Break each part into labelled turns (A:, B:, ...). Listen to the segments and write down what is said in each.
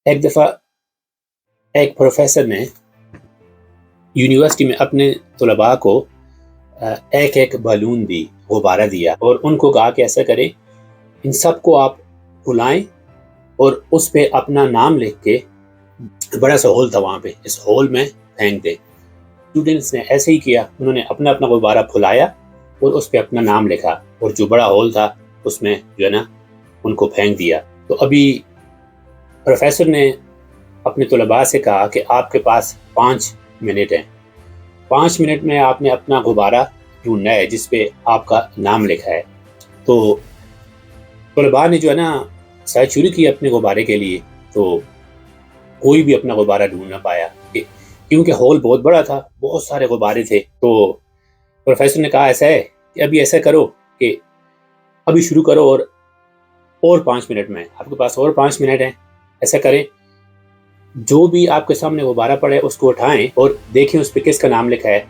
A: ایک دفعہ ایک پروفیسر نے یونیورسٹی میں اپنے طلباء کو ایک ایک بالون دی، غبارہ دیا، اور ان کو کہا کہ ایسا کریں، ان سب کو آپ بلائیں اور اس پہ اپنا نام لکھ کے، بڑا سا ہول تھا وہاں پہ، اس ہول میں پھینک دیں۔ اسٹوڈنٹس نے ایسے ہی کیا، انہوں نے اپنا اپنا غبارہ پھلایا اور اس پہ اپنا نام لکھا، اور جو بڑا ہول تھا اس میں جو ہے نا ان کو پھینک دیا۔ تو ابھی پروفیسر نے اپنے طلباء سے کہا کہ آپ کے پاس 5 منٹ ہیں، 5 منٹ میں آپ نے اپنا غبارہ ڈھونڈنا ہے جس پہ آپ کا نام لکھا ہے۔ تو طلباء نے جو ہے نا سرچ شروع کی اپنے غبارے کے لیے، تو کوئی بھی اپنا غبارہ ڈھونڈ نہ پایا، کیونکہ ہول بہت بڑا تھا، بہت سارے غبارے تھے۔ تو پروفیسر نے کہا ایسا ہے کہ ابھی ایسا کرو کہ ابھی شروع کرو، اور 5 منٹ میں آپ کے پاس اور 5 منٹ ہیں، ایسا کریں جو بھی آپ کے سامنے غبارہ پڑے اس کو اٹھائیں اور دیکھیں اس پہ کس کا نام لکھا ہے،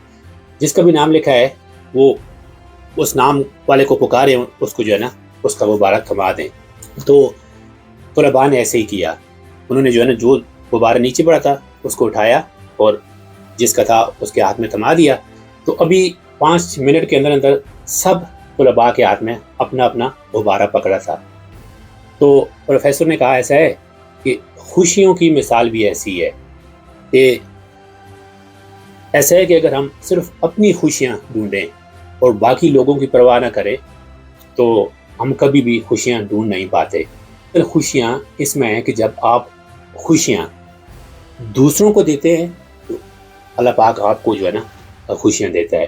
A: جس کا بھی نام لکھا ہے وہ اس نام والے کو پکاریں، اس کو جو ہے نا اس کا غبارہ تھما دیں۔ تو طلباء نے ایسے ہی کیا، انہوں نے جو ہے نا جو غبارہ نیچے پڑا تھا اس کو اٹھایا اور جس کا تھا اس کے ہاتھ میں تھما دیا۔ تو ابھی 5 منٹ کے اندر اندر سب طلباء کے ہاتھ میں اپنا اپنا غبارہ پکڑا تھا۔ تو پروفیسر نے کہا ایسا ہے کہ خوشیوں کی مثال بھی ایسی ہے کہ ایسا ہے کہ اگر ہم صرف اپنی خوشیاں ڈھونڈیں اور باقی لوگوں کی پرواہ نہ کریں تو ہم کبھی بھی خوشیاں ڈھونڈ نہیں پاتے۔ خوشیاں اس میں ہے کہ جب آپ خوشیاں دوسروں کو دیتے ہیں تو اللہ پاک آپ کو جو ہے نا خوشیاں دیتا ہے۔